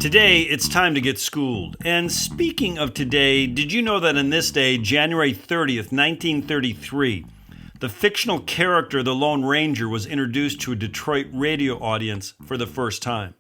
Today, it's time to get schooled. And speaking of today, did you know that on this day, January 30th, 1933, the fictional character the Lone Ranger was introduced to a Detroit radio audience for the first time?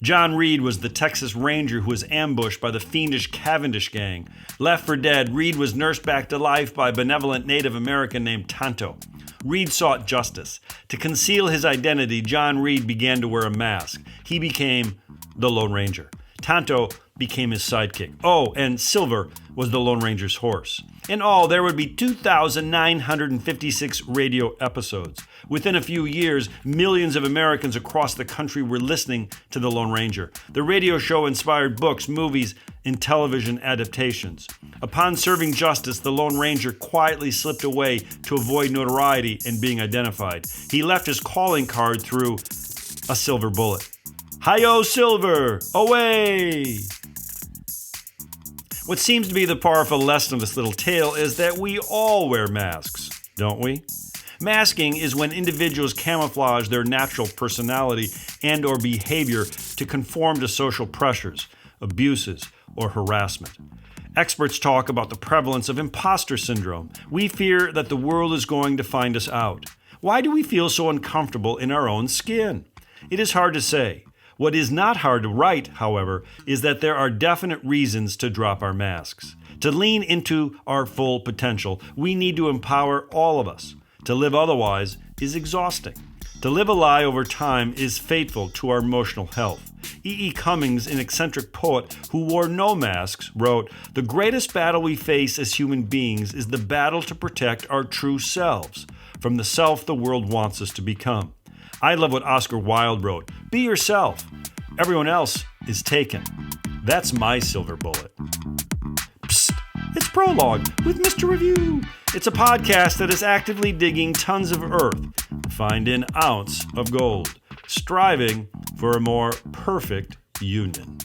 John Reed was the Texas Ranger who was ambushed by the fiendish Cavendish gang. Left for dead, Reed was nursed back to life by a benevolent Native American named Tonto. Reed sought justice. To conceal his identity, John Reed began to wear a mask. He became the Lone Ranger. Tonto became his sidekick. Oh, and Silver was the Lone Ranger's horse. In all, there would be 2,956 radio episodes. Within a few years, millions of Americans across the country were listening to the Lone Ranger. The radio show inspired books, movies, and television adaptations. Upon serving justice, the Lone Ranger quietly slipped away to avoid notoriety and being identified. He left his calling card through a silver bullet. Hi-yo, Silver! Away! What seems to be the powerful lesson of this little tale is that we all wear masks, don't we? Masking is when individuals camouflage their natural personality and or behavior to conform to social pressures, abuses, or harassment. Experts talk about the prevalence of imposter syndrome. We fear that the world is going to find us out. Why do we feel so uncomfortable in our own skin? It is hard to say. What is not hard to write, however, is that there are definite reasons to drop our masks. To lean into our full potential, we need to empower all of us. To live otherwise is exhausting. To live a lie over time is fateful to our emotional health. E. Cummings, an eccentric poet who wore no masks, wrote, "The greatest battle we face as human beings is the battle to protect our true selves from the self the world wants us to become." I love what Oscar Wilde wrote, "Be yourself. Everyone else is taken." That's my silver bullet. Psst, it's Prologue with Mr. Review. It's a podcast that is actively digging tons of earth to find an ounce of gold, striving for a more perfect union.